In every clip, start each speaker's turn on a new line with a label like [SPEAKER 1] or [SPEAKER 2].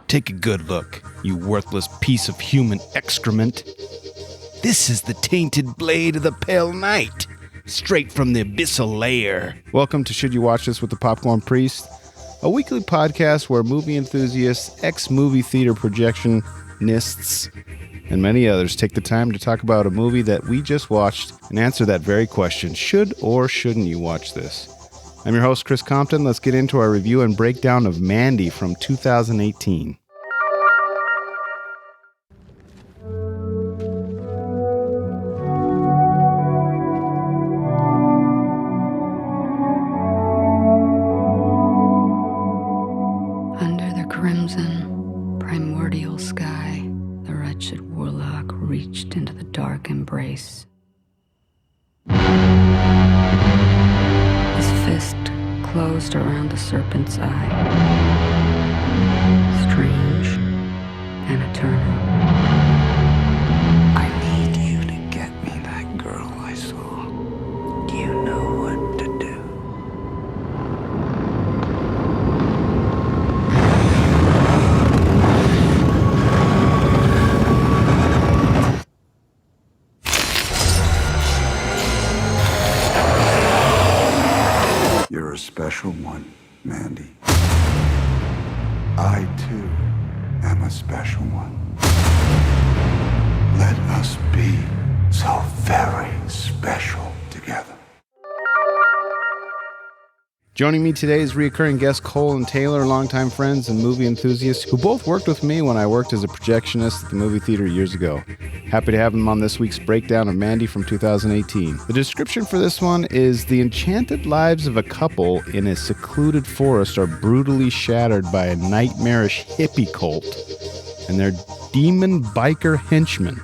[SPEAKER 1] Take a good look, you worthless piece of human excrement. This is the tainted blade of the pale night, straight from the abyssal lair. Welcome to Should You Watch This with the Popcorn Priest, a weekly podcast where movie enthusiasts, ex-movie theater projectionists, and many others take the time to talk about a movie that we just watched and answer that very question, should or shouldn't you watch this? I'm your host, Chris Compton. Let's get into our review and breakdown of Mandy from 2018.
[SPEAKER 2] Under the crimson, primordial sky, the wretched warlock reached into the dark embrace. His fist closed around the serpent's eye. Strange and eternal.
[SPEAKER 3] I need you to get me that girl I saw. You know what to do. You're a special one, Mandy. I, too, am a special one. Let us be so very special together.
[SPEAKER 1] Joining me today is recurring guest Cole and Taylor, longtime friends and movie enthusiasts who both worked with me when I worked as a projectionist at the movie theater years ago. Happy to have them on this week's breakdown of Mandy from 2018. The description for this one is: the enchanted lives of a couple in a secluded forest are brutally shattered by a nightmarish hippie cult and their demon biker henchmen,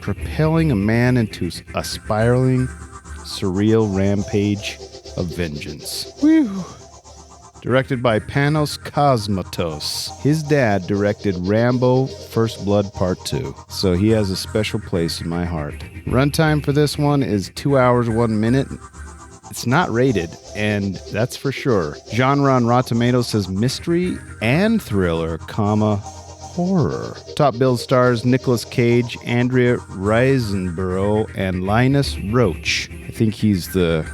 [SPEAKER 1] propelling a man into a spiraling, surreal rampage of vengeance. Whew. Directed by Panos Cosmatos. His dad directed Rambo First Blood Part 2, so he has a special place in my heart. Runtime for this one is 2 hours, 1 minute. It's not rated, and that's for sure. Genre on Rotten Tomatoes says mystery and thriller, horror. Top billed stars Nicolas Cage, Andrea Riseborough, and Linus Roach. I think he's the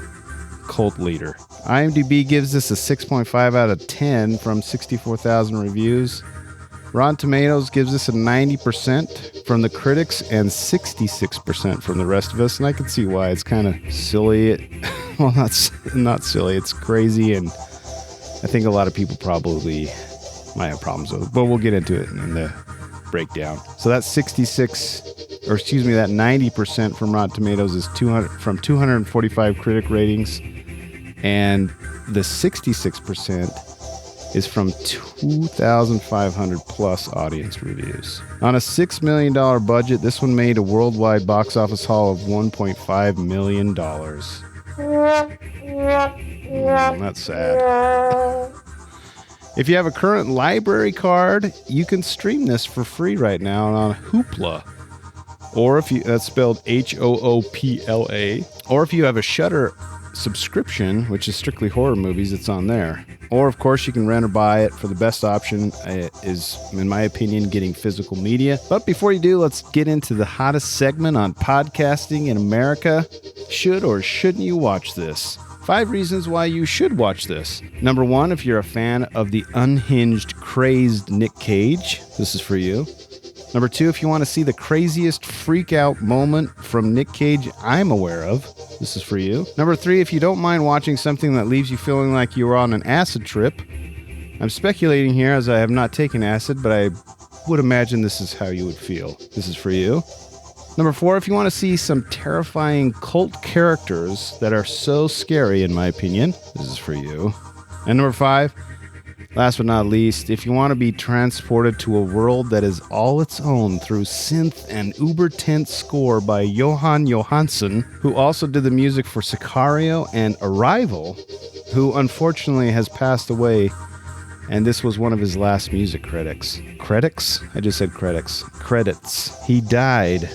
[SPEAKER 1] cult leader. IMDB gives this a 6.5 out of 10 from 64,000 reviews. Rotten Tomatoes gives this a 90% from the critics and 66% from the rest of us, and I can see why. It's kind of silly. Well, not silly. It's crazy, and I think a lot of people probably might have problems with it, but we'll get into it in the breakdown. So that 90% from Rotten Tomatoes is 245 critic ratings, and the 66% is from 2,500 plus audience reviews. On a $6 million budget, this one made a worldwide box office haul of $1.5 million. That's sad. If you have a current library card, you can stream this for free right now on Hoopla. Or if you, that's spelled Hoopla. Or if you have a Shudder subscription, which is strictly horror movies, it's on there. Or of course you can rent or buy it. For the best option is, in my opinion, getting physical media. But before you do, let's get into the hottest segment on podcasting in America. Should or shouldn't you watch this? 5 reasons why you should watch this. Number 1, if you're a fan of the unhinged, crazed Nick Cage, this is for you. Number 2, if you want to see the craziest freak out moment from Nick Cage I'm aware of, this is for you. Number 3, if you don't mind watching something that leaves you feeling like you were on an acid trip. I'm speculating here as I have not taken acid, but I would imagine this is how you would feel. This is for you. Number 4, if you want to see some terrifying cult characters that are so scary, in my opinion, this is for you. And number 5, last but not least, if you want to be transported to a world that is all its own through synth and uber tense score by Johan Johansson, who also did the music for Sicario and Arrival, who unfortunately has passed away, and this was one of his last music credits. Credits? I just said credits. Credits. He died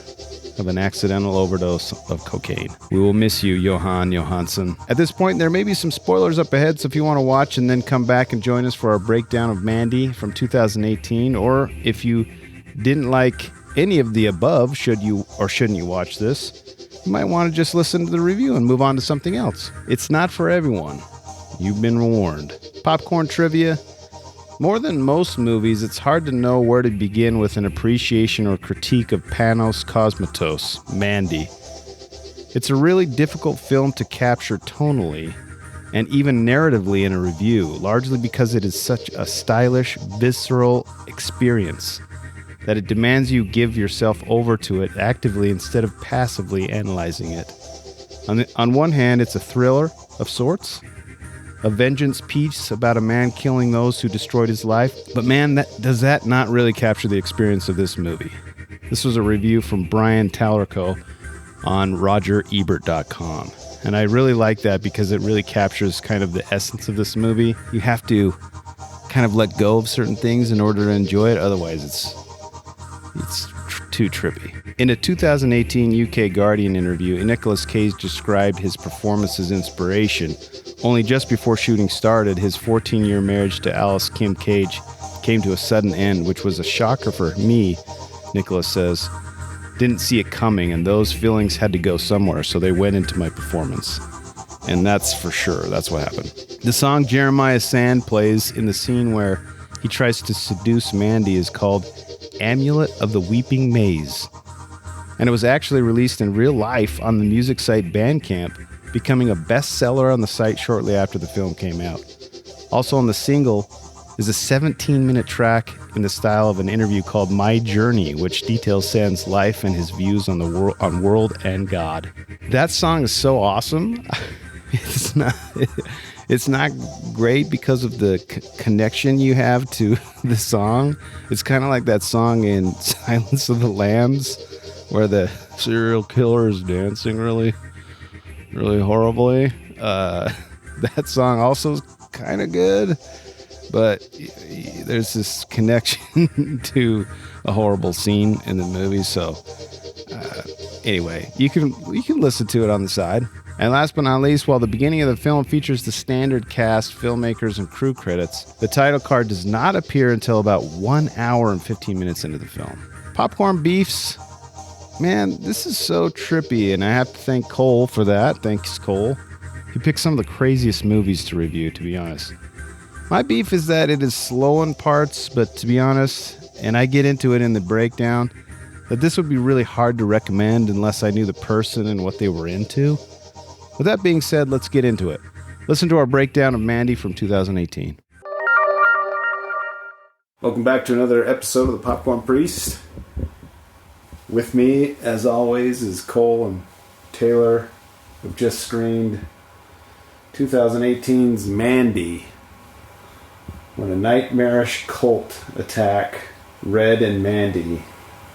[SPEAKER 1] of an accidental overdose of cocaine. We will miss you, Johan Johansson. At this point, there may be some spoilers up ahead, so if you want to watch and then come back and join us for our breakdown of Mandy from 2018, or if you didn't like any of the above, should you or shouldn't you watch this, you might want to just listen to the review and move on to something else. It's not for everyone. You've been warned. Popcorn trivia. More than most movies, it's hard to know where to begin with an appreciation or critique of Panos Cosmatos, Mandy. It's a really difficult film to capture tonally and even narratively in a review, largely because it is such a stylish, visceral experience that it demands you give yourself over to it actively instead of passively analyzing it. On one hand, it's a thriller of sorts, a vengeance piece about a man killing those who destroyed his life. But man, does that not really capture the experience of this movie? This was a review from Brian Tallerco on RogerEbert.com. And I really like that because it really captures kind of the essence of this movie. You have to kind of let go of certain things in order to enjoy it. Otherwise, it's too trippy. In a 2018 UK Guardian interview, Nicolas Cage described his performance's inspiration. Only just before shooting started, his 14-year marriage to Alice Kim Cage came to a sudden end, which was a shocker for me, Nicolas says. Didn't see it coming, and those feelings had to go somewhere, so they went into my performance. And that's for sure. That's what happened. The song Jeremiah Sand plays in the scene where he tries to seduce Mandy is called Amulet of the Weeping Maze. And it was actually released in real life on the music site Bandcamp, becoming a bestseller on the site shortly after the film came out. Also on the single is a 17-minute track in the style of an interview called My Journey, which details Sand's life and his views on the world and God. That song is so awesome. It's not great because of the connection you have to the song. It's kind of like that song in Silence of the Lambs where the serial killer is dancing really horribly. That song also is kind of good, but there's this connection to a horrible scene in the movie. So anyway, you can listen to it on the side. And last but not least, while the beginning of the film features the standard cast, filmmakers, and crew credits, the title card does not appear until about 1 hour and 15 minutes into the film. Popcorn beefs. Man, this is so trippy, and I have to thank Cole for that. Thanks, Cole. He picked some of the craziest movies to review, to be honest. My beef is that it is slow in parts, but to be honest, and I get into it in the breakdown, that this would be really hard to recommend unless I knew the person and what they were into. With that being said, let's get into it. Listen to our breakdown of Mandy from 2018. Welcome back to another episode of the Popcorn Priest. With me, as always, is Cole and Taylor, who've just screened 2018's Mandy. When a nightmarish cult attack Red and Mandy,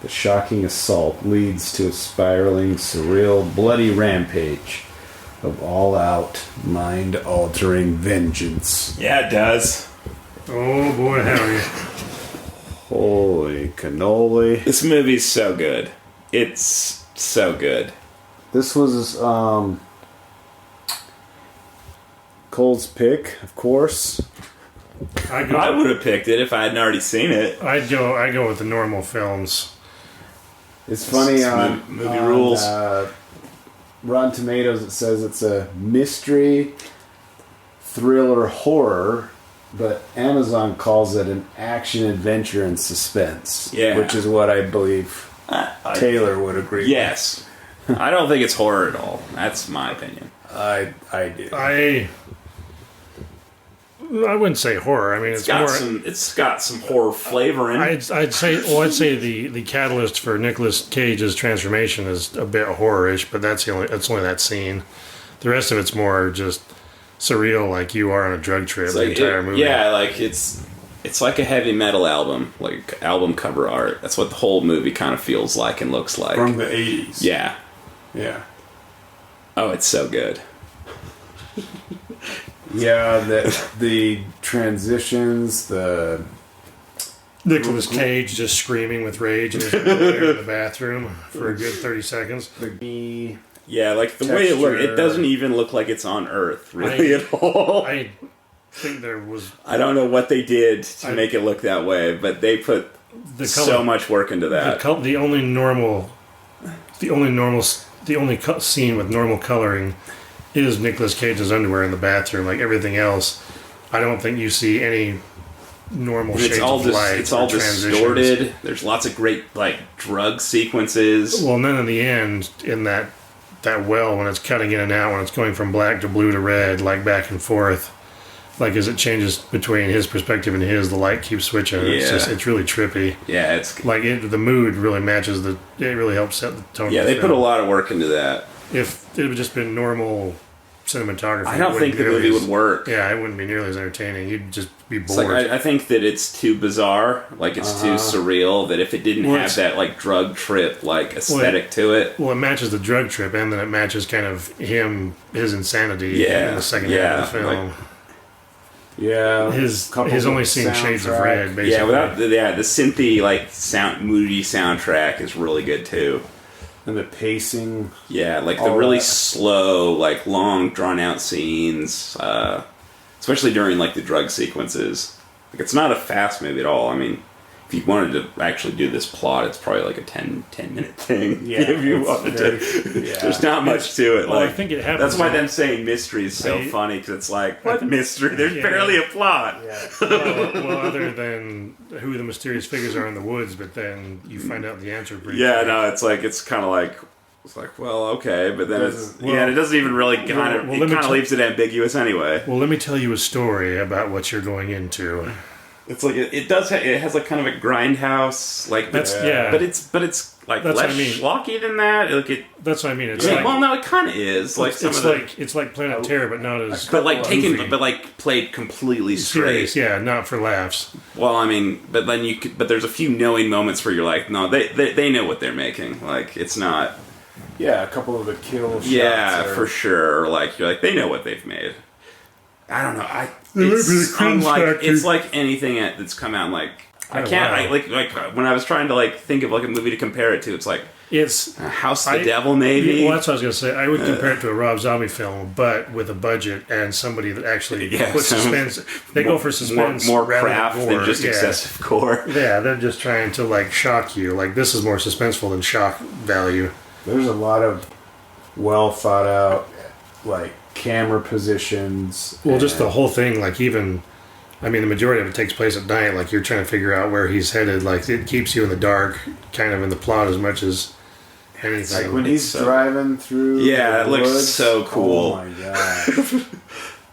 [SPEAKER 1] the shocking assault leads to a spiraling, surreal, bloody rampage of all-out, mind-altering vengeance.
[SPEAKER 4] Yeah, it does.
[SPEAKER 5] Oh boy, howdy.
[SPEAKER 1] Holy cannoli.
[SPEAKER 4] This movie's so good. It's so good.
[SPEAKER 1] This was Cole's pick, of course.
[SPEAKER 4] I would have picked it if I hadn't already seen it.
[SPEAKER 5] I go with the normal films.
[SPEAKER 1] It's funny on
[SPEAKER 4] movie rules.
[SPEAKER 1] Rotten Tomatoes, it says it's a mystery, thriller, horror, but Amazon calls it an action, adventure, and suspense.
[SPEAKER 4] Yeah.
[SPEAKER 1] Which is what I believe Taylor would agree with.
[SPEAKER 4] Yes. I don't think it's horror at all. That's my opinion.
[SPEAKER 1] I do.
[SPEAKER 5] I wouldn't say horror. I mean,
[SPEAKER 4] It's got some horror flavor in it.
[SPEAKER 5] I'd say the catalyst for Nicolas Cage's transformation is a bit horror-ish, but that's only that scene. The rest of it's more just surreal, like you are on a drug trip. The entire movie.
[SPEAKER 4] Yeah, like it's like a heavy metal album, like album cover art. That's what the whole movie kind of feels like and looks like.
[SPEAKER 1] From the 80s.
[SPEAKER 4] Yeah.
[SPEAKER 1] Yeah.
[SPEAKER 4] Oh, it's so good.
[SPEAKER 1] Yeah, the transitions, the
[SPEAKER 5] Nicolas Cage just screaming with rage in his underwear in the bathroom for a good 30 seconds.
[SPEAKER 4] Yeah, like the way it looks, it doesn't even look like it's on Earth, really, at all.
[SPEAKER 5] I think there was...
[SPEAKER 4] I don't know what they did to make it look that way, but they put so much work into that.
[SPEAKER 5] The only scene with normal coloring is Nicolas Cage's underwear in the bathroom. Like everything else, I don't think you see any normal shades of light.
[SPEAKER 4] It's all distorted. There's lots of great like drug sequences.
[SPEAKER 5] Well, and then in the end, in that well, when it's cutting in and out, when it's going from black to blue to red, like back and forth, like as it changes between his perspective and his, the light keeps switching.
[SPEAKER 4] Yeah.
[SPEAKER 5] It's really trippy.
[SPEAKER 4] Yeah, it's
[SPEAKER 5] like the mood really matches it really helps set the tone.
[SPEAKER 4] Yeah,
[SPEAKER 5] of the
[SPEAKER 4] they
[SPEAKER 5] film.
[SPEAKER 4] put a lot of work into that.
[SPEAKER 5] If it had just been normal cinematography,
[SPEAKER 4] I don't think the movie would work.
[SPEAKER 5] Yeah, it wouldn't be nearly as entertaining. You'd just be bored.
[SPEAKER 4] Like, I think that it's too bizarre, like it's too surreal, that if it didn't have that like drug trip like aesthetic to it.
[SPEAKER 5] Well, it matches the drug trip, and then it matches kind of his insanity in the second half of the film. His only seen shades of red, basically.
[SPEAKER 4] Yeah, the synthy like moody soundtrack is really good too.
[SPEAKER 1] And the pacing.
[SPEAKER 4] Yeah, like the really slow, like long drawn out scenes, especially during like the drug sequences. Like it's not a fast movie at all. I mean, if you wanted to actually do this plot, it's probably like a 10-minute thing.
[SPEAKER 1] Yeah,
[SPEAKER 4] if you wanted to. Yeah. There's not much to it.
[SPEAKER 5] Well,
[SPEAKER 4] like,
[SPEAKER 5] I think it happens.
[SPEAKER 4] That's why them saying mystery is so funny, because it's like, what mystery? There's barely a plot.
[SPEAKER 1] Yeah.
[SPEAKER 5] well, other than who the mysterious figures are in the woods, but then you find out the answer pretty quick.
[SPEAKER 4] No, it's kind of like, well, okay, but then it doesn't even really kind of, it kind of leaves it ambiguous anyway.
[SPEAKER 5] Well, let me tell you a story about what you're going into.
[SPEAKER 4] It's like it has like kind of a grindhouse, like but it's like
[SPEAKER 5] that's
[SPEAKER 4] less schlocky than that. Like
[SPEAKER 5] that's what I mean. It's
[SPEAKER 4] like, well, no, it kind of is. Like
[SPEAKER 5] it's like Planet Terror, but not as
[SPEAKER 4] played completely straight.
[SPEAKER 5] Serious, yeah, not for laughs.
[SPEAKER 4] Well, I mean, but then but there's a few knowing moments where you're like, no, they know what they're making. Like it's not.
[SPEAKER 1] Yeah, a couple of the kill shots.
[SPEAKER 4] Yeah, for sure. Like you're like they know what they've made. I don't know. It's like anything that's come out. Like I can't. Like when I was trying to like think of like a movie to compare it to, it's like
[SPEAKER 5] it's
[SPEAKER 4] House of the Devil, maybe.
[SPEAKER 5] Well, that's what I was gonna say. I would compare it to a Rob Zombie film, but with a budget and somebody that actually puts suspense. They go for suspense,
[SPEAKER 4] more craft than just excessive gore.
[SPEAKER 5] Yeah, they're just trying to like shock you. Like this is more suspenseful than shock value.
[SPEAKER 1] There's a lot of well thought out like camera positions.
[SPEAKER 5] Well, just the whole thing, like even, I mean, the majority of it takes place at night. Like you're trying to figure out where he's headed. Like it keeps you in the dark, kind of in the plot as much as anything.
[SPEAKER 1] Like when he's driving through.
[SPEAKER 4] Yeah, it looks so cool.
[SPEAKER 1] Oh my god!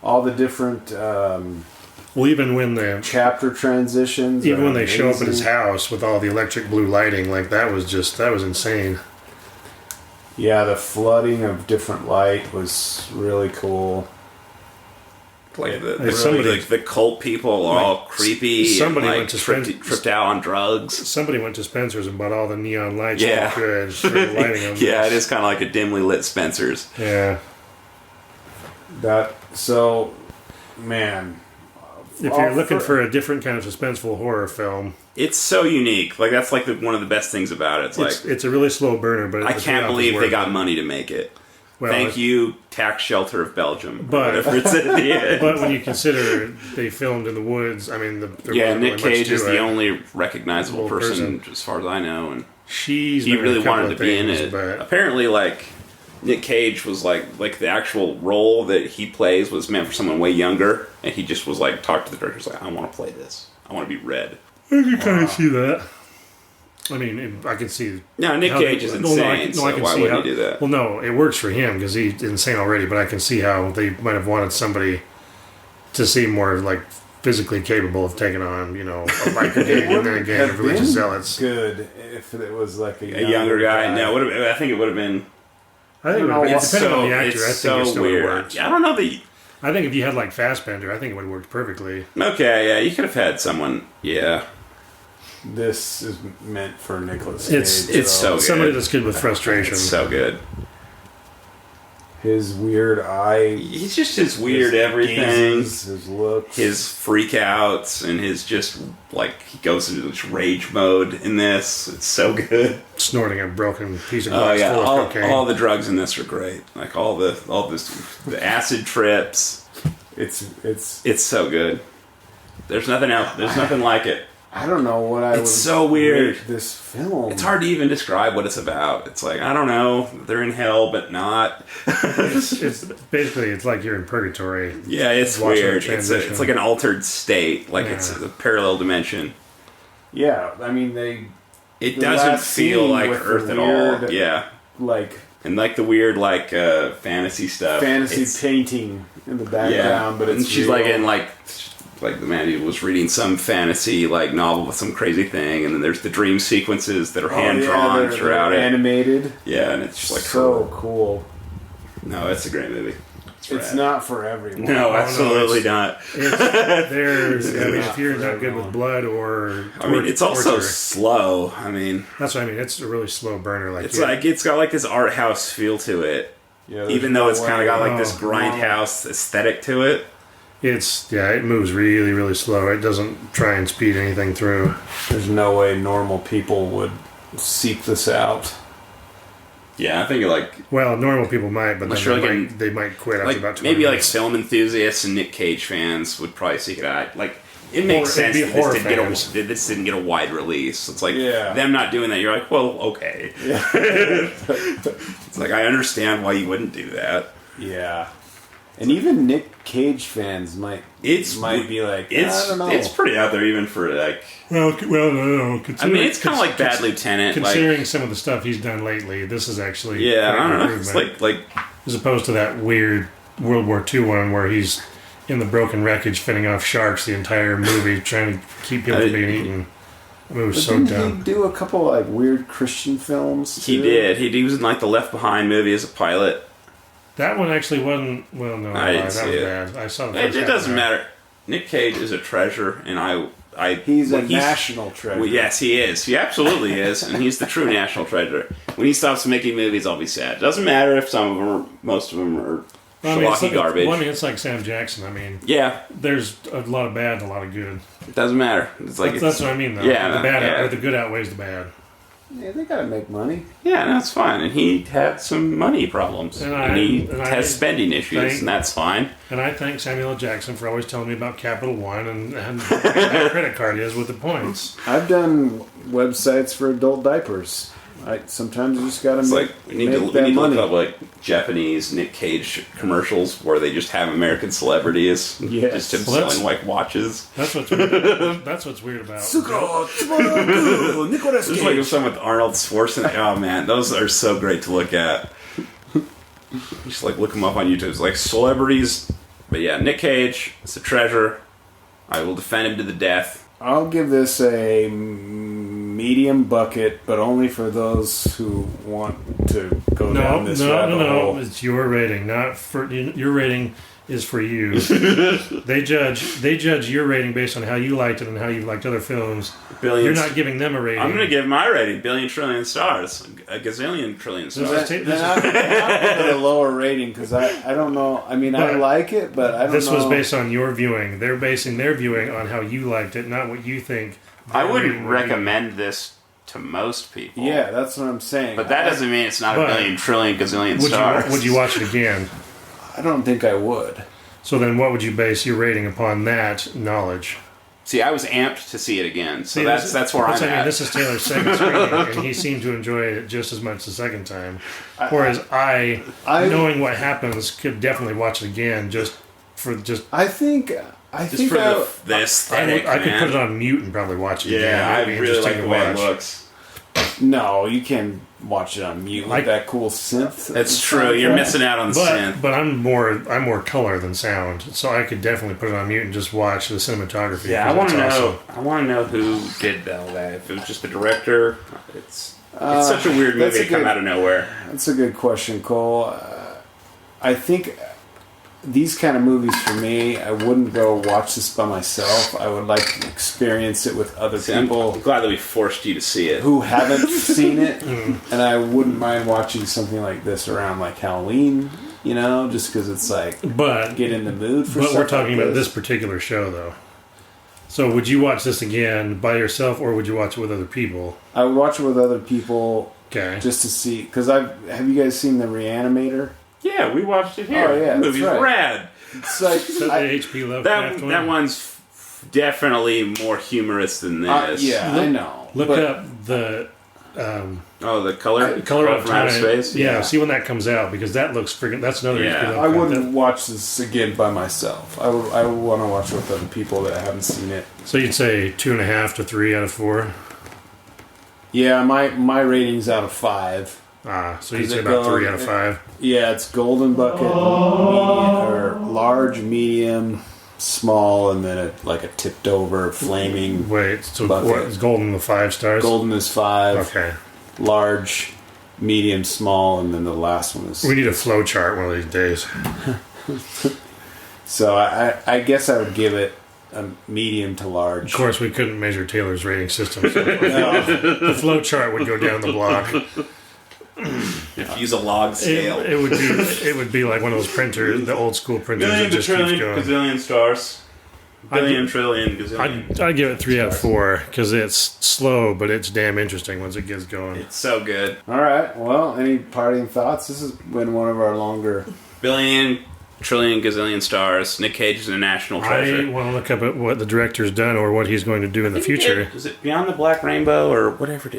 [SPEAKER 1] All the different.
[SPEAKER 5] Well, even when the
[SPEAKER 1] chapter transitions,
[SPEAKER 5] even when they show up at his house with all the electric blue lighting, like that was insane.
[SPEAKER 1] Yeah, the flooding of different light was really cool.
[SPEAKER 4] Like the cult people are all creepy.
[SPEAKER 5] Somebody
[SPEAKER 4] and
[SPEAKER 5] went to
[SPEAKER 4] tripped out on drugs.
[SPEAKER 5] Somebody went to Spencer's and bought all the neon lights.
[SPEAKER 4] Yeah,
[SPEAKER 5] for the lighting them.
[SPEAKER 4] Yeah, it is kind of like a dimly lit Spencer's.
[SPEAKER 5] Yeah.
[SPEAKER 1] Man.
[SPEAKER 5] If you're looking for a different kind of suspenseful horror film,
[SPEAKER 4] it's so unique. Like that's like one of the best things about it.
[SPEAKER 5] It's a really slow burner, but
[SPEAKER 4] I can't believe they got money to make it. Well, thank you, tax shelter of Belgium.
[SPEAKER 5] But
[SPEAKER 4] whatever it's at the end.
[SPEAKER 5] But when you consider they filmed in the woods, I mean,
[SPEAKER 4] Nick Cage is the only recognizable person, as far as I know, and he really wanted to be in it. But apparently, like Nick Cage was like the actual role that he plays was meant for someone way younger, and he just was like talked to the directors like, I want to play this. I want to be Red.
[SPEAKER 5] I can kind of see that. I mean, I can see.
[SPEAKER 4] No, Nick Cage is insane. So why would he do that?
[SPEAKER 5] Well, no, it works for him because he's insane already. But I can see how they might have wanted somebody to seem more like physically capable of taking on, a biker gang and then a gang of religious zealots.
[SPEAKER 1] Good if it was like a
[SPEAKER 4] younger guy. No, I think it would have been.
[SPEAKER 5] I think it would have been. Depending on the actor, I think it still would have worked.
[SPEAKER 4] I don't know that.
[SPEAKER 5] I think if you had like Fassbender, I think it would have worked perfectly.
[SPEAKER 4] Okay, yeah, you could have had someone. Yeah.
[SPEAKER 1] This is meant for Nicolas Cage.
[SPEAKER 4] It's so good.
[SPEAKER 5] Somebody that's good with frustration.
[SPEAKER 4] It's so good.
[SPEAKER 1] His weird eye.
[SPEAKER 4] He's just his weird everything.
[SPEAKER 1] His looks.
[SPEAKER 4] His freakouts and his just, like, he goes into this rage mode in this. It's so good.
[SPEAKER 5] Snorting a broken piece of glass full of cocaine.
[SPEAKER 4] All the drugs in this are great. Like, all the acid trips. It's so good. There's nothing else. There's nothing like it.
[SPEAKER 1] I don't know what
[SPEAKER 4] It's so weird.
[SPEAKER 1] This film.
[SPEAKER 4] It's hard to even describe what it's about. It's like, I don't know. They're in hell, but not.
[SPEAKER 5] it's basically, it's like you're in purgatory.
[SPEAKER 4] Yeah, it's weird. It's like an altered state. Like it's a parallel dimension.
[SPEAKER 1] Yeah, I mean,
[SPEAKER 4] it doesn't feel like Earth at all. Yeah.
[SPEAKER 1] Like.
[SPEAKER 4] And like the weird, like, fantasy stuff.
[SPEAKER 1] Fantasy painting in the background, but it's
[SPEAKER 4] and she's
[SPEAKER 1] real.
[SPEAKER 4] like in like the Mandy was reading some fantasy like novel with some crazy thing, and then there's the dream sequences that are hand drawn throughout it,
[SPEAKER 1] animated.
[SPEAKER 4] Yeah, and it's just like
[SPEAKER 1] so cool.
[SPEAKER 4] No, it's a great movie.
[SPEAKER 1] It's not for everyone.
[SPEAKER 4] No, absolutely not.
[SPEAKER 5] If you're not good with blood or
[SPEAKER 4] it's also slow. I mean,
[SPEAKER 5] that's what I mean. It's a really slow burner. Like
[SPEAKER 4] it's got like this art house feel to it, even though it's kind of got like this grindhouse aesthetic to it.
[SPEAKER 5] It moves really, really slow. It doesn't try and speed anything through.
[SPEAKER 1] There's no way normal people would seek this out.
[SPEAKER 4] Yeah, I think
[SPEAKER 5] normal people might, but then they might quit after about 20
[SPEAKER 4] maybe
[SPEAKER 5] minutes.
[SPEAKER 4] Film enthusiasts and Nick Cage fans would probably seek it out. Like, it makes sense that this didn't get a wide release. It's like them not doing that. You're like, well, okay. Yeah. It's like, I understand why you wouldn't do that.
[SPEAKER 1] Yeah. And even Nick Cage fans might be like, I don't know.
[SPEAKER 4] It's pretty out there even for like.
[SPEAKER 5] No.
[SPEAKER 4] I mean, it's kind of like Bad Lieutenant.
[SPEAKER 5] Considering some of the stuff he's done lately, this is actually
[SPEAKER 4] I don't know. It's like
[SPEAKER 5] as opposed to that weird World War II one where he's in the broken wreckage fending off sharks the entire movie, trying to keep people from being eaten. It was so dumb.
[SPEAKER 1] Didn't he do a couple like weird Christian films?
[SPEAKER 4] He did. He was in like the Left Behind movie as a pilot.
[SPEAKER 5] That one actually wasn't. Well, no,
[SPEAKER 4] I didn't see it.
[SPEAKER 5] Bad. I saw the first
[SPEAKER 4] It doesn't matter. Nick Cage is a treasure, and
[SPEAKER 1] he's a national treasure.
[SPEAKER 4] Well, yes, he is. He absolutely is, and he's the true national treasure. When he stops making movies, I'll be sad. It doesn't matter if most of them are schlocky garbage.
[SPEAKER 5] Well, I mean, it's like Sam Jackson. I mean, there's a lot of bad and a lot of good.
[SPEAKER 4] It doesn't matter. It's like
[SPEAKER 5] that's what I mean, though.
[SPEAKER 4] Yeah,
[SPEAKER 5] the good outweighs the bad.
[SPEAKER 1] Yeah, they gotta make money.
[SPEAKER 4] Yeah, that's fine. And he had some money problems. And he has spending issues, and that's fine.
[SPEAKER 5] And I thank Samuel L. Jackson for always telling me about Capital One and how my credit card is with the points.
[SPEAKER 1] I've done websites for adult diapers. Sometimes you just gotta make
[SPEAKER 4] we need to look up like Japanese Nick Cage commercials where they just have American celebrities just him selling like watches.
[SPEAKER 5] That's what's weird. That's what's weird about
[SPEAKER 4] Nicolas Cage. There's like some with Arnold Schwarzenegger. Oh man, those are so great to look at. Just like look them up on YouTube. It's like celebrities. But yeah, Nick Cage is a treasure. I will defend him to the death.
[SPEAKER 1] I'll give this a medium bucket, but only for those who want to go down this rabbit hole.
[SPEAKER 5] No. It's your rating, not for your rating is for you. They judge your rating based on how you liked it and how you liked other films. You're not giving them a rating.
[SPEAKER 4] I'm going to give my rating billion trillion stars, a gazillion trillion stars.
[SPEAKER 1] I'll give it a lower rating because I don't know. I mean, I like it, but I don't know.
[SPEAKER 5] This was based on your viewing. They're basing their viewing on how you liked it, not what you think.
[SPEAKER 4] I wouldn't recommend this to most people.
[SPEAKER 1] Yeah, that's what I'm saying.
[SPEAKER 4] But that doesn't mean it's not a billion trillion gazillion stars.
[SPEAKER 5] Would you watch it again?
[SPEAKER 1] I don't think I would.
[SPEAKER 5] So then what would you base your rating upon that knowledge?
[SPEAKER 4] See, I was amped to see it again, so that's where I'm at.
[SPEAKER 5] This is Taylor's second screening, and he seemed to enjoy it just as much the second time. Whereas I knowing what happens, could definitely watch it again
[SPEAKER 1] I think
[SPEAKER 4] the aesthetic.
[SPEAKER 5] I could put it on mute and probably watch it again.
[SPEAKER 4] Yeah, I really like the way it looks.
[SPEAKER 1] No, you can watch it on mute with that cool synth.
[SPEAKER 4] That's true. You're missing out on the synth.
[SPEAKER 5] But I'm more color than sound, so I could definitely put it on mute and just watch the cinematography.
[SPEAKER 4] Yeah, I want to know. I want to know who did all that. If it was just the director, it's such a weird movie to come out of nowhere.
[SPEAKER 1] That's a good question, Cole. I think these kind of movies for me, I wouldn't go watch this by myself. I would like to experience it with other people.
[SPEAKER 4] I'm glad that we forced you to see it.
[SPEAKER 1] Who haven't seen it. And I wouldn't mind watching something like this around like Halloween. just because it's like,
[SPEAKER 5] but
[SPEAKER 1] get in the mood for.
[SPEAKER 5] But we're talking about this particular show, though. So would you watch this again by yourself, or would you watch it with other people?
[SPEAKER 1] I would watch it with other people.
[SPEAKER 5] Okay.
[SPEAKER 1] Just to see, because have you guys seen The Reanimator?
[SPEAKER 4] Yeah, we watched it here.
[SPEAKER 1] Oh yeah,
[SPEAKER 4] the movie's rad.
[SPEAKER 1] It's like
[SPEAKER 5] the H.P. Lovecraft one?
[SPEAKER 4] That one's definitely more humorous than this.
[SPEAKER 1] I know.
[SPEAKER 5] Look up the.
[SPEAKER 4] The color
[SPEAKER 5] of
[SPEAKER 4] from outer space.
[SPEAKER 5] Yeah, see when that comes out, because that looks freaking. That's another.
[SPEAKER 4] Yeah.
[SPEAKER 1] I wouldn't watch this again by myself. I would want to watch it with other people that haven't seen it.
[SPEAKER 5] So you'd say 2.5 to 3 out of 4.
[SPEAKER 1] Yeah, my rating's out of 5.
[SPEAKER 5] So you'd say about 3 out of 5.
[SPEAKER 1] Yeah, it's golden bucket, medium, or large, medium, small, and then a tipped over flaming.
[SPEAKER 5] Wait, so
[SPEAKER 1] bucket.
[SPEAKER 5] what is golden the 5 stars?
[SPEAKER 1] Golden is 5.
[SPEAKER 5] Okay.
[SPEAKER 1] Large, medium, small, and then the last one is.
[SPEAKER 5] We need a flow chart one of these days.
[SPEAKER 1] So I guess I would give it a medium to large.
[SPEAKER 5] Of course, we couldn't measure Taylor's rating system, so the flow chart would go down the block.
[SPEAKER 4] If you use a log scale,
[SPEAKER 5] it would be like one of those printers, the old school printers that just keeps going.
[SPEAKER 4] Gazillion stars. Billion, trillion, gazillion.
[SPEAKER 5] I'd give it 3 out of 4 because it's slow, but it's damn interesting once it gets going.
[SPEAKER 4] It's so good.
[SPEAKER 1] All right. Well, any parting thoughts? This has been one of our longer.
[SPEAKER 4] Billion, trillion, gazillion stars. Nick Cage is a national treasure.
[SPEAKER 5] I want to look up at what the director's done or what he's going to do in the future.
[SPEAKER 4] Is it Beyond the Black Rainbow or whatever?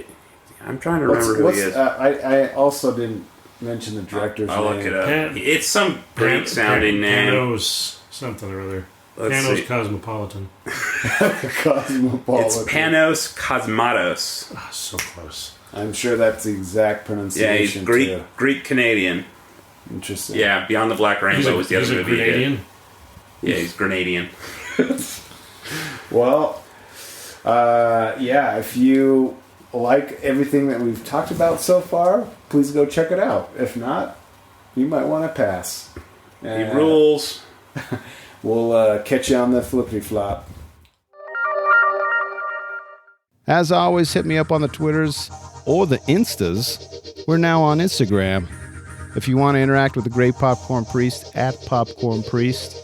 [SPEAKER 4] I'm trying to remember who he is.
[SPEAKER 1] I also didn't mention the director's name.
[SPEAKER 4] I'll look it up. It's some Greek-sounding name.
[SPEAKER 5] Panos something or other. Panos Cosmopolitan.
[SPEAKER 1] Cosmopolitan.
[SPEAKER 4] It's Panos Cosmatos.
[SPEAKER 5] Oh, so close.
[SPEAKER 1] I'm sure that's the exact pronunciation.
[SPEAKER 4] Yeah, he's Greek-Canadian.
[SPEAKER 1] Interesting.
[SPEAKER 4] Yeah, Beyond the Black Rainbow was the other movie.
[SPEAKER 5] Canadian?
[SPEAKER 4] Yeah, he's Grenadian.
[SPEAKER 1] Well, if you like everything that we've talked about so far, please go check it out. If not, you might want to pass.
[SPEAKER 4] He rules.
[SPEAKER 1] We'll catch you on the flippity flop.
[SPEAKER 6] As always, hit me up on the Twitters or the Instas. We're now on Instagram. If you want to interact with the great Popcorn Priest, at Popcorn Priest.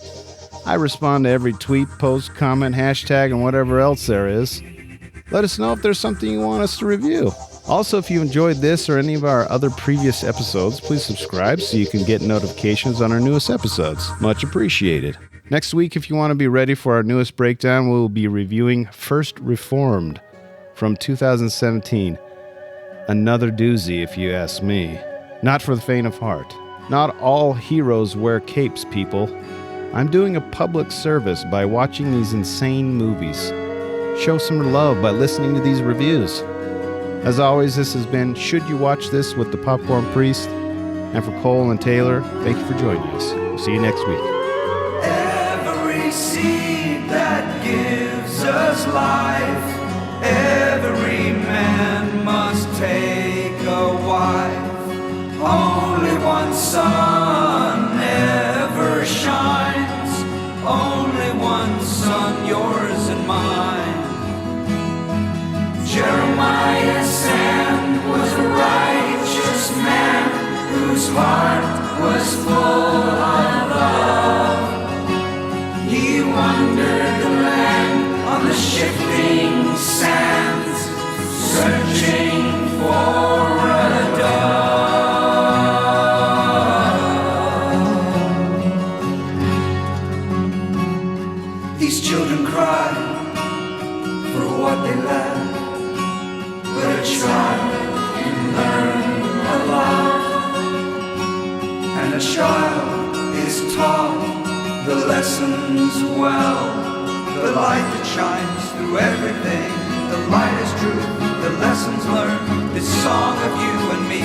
[SPEAKER 6] I respond to every tweet, post, comment, hashtag, and whatever else there is. Let us know if there's something you want us to review. Also, if you enjoyed this or any of our other previous episodes, please subscribe so you can get notifications on our newest episodes. Much appreciated. Next week, if you want to be ready for our newest breakdown, we'll be reviewing First Reformed from 2017. Another doozy, if you ask me. Not for the faint of heart. Not all heroes wear capes, people. I'm doing a public service by watching these insane movies. Show some love by listening to these reviews. As always, this has been Should You Watch This with the Popcorn Priest. And for Cole and Taylor, thank you for joining us. We'll see you next week.
[SPEAKER 3] Every seed that gives us life, every man must take a wife. Only one sun never shines, only one sun, yours and mine. Jeremiah Sand was a righteous man whose heart was full of love. He wandered the land on the shifting sands, searching for a dove. These children cry for what they lack, but a child can learn a lot, and a child is taught the lessons well. The light that shines through everything, the light is truth, the lessons learned, this song of you and me.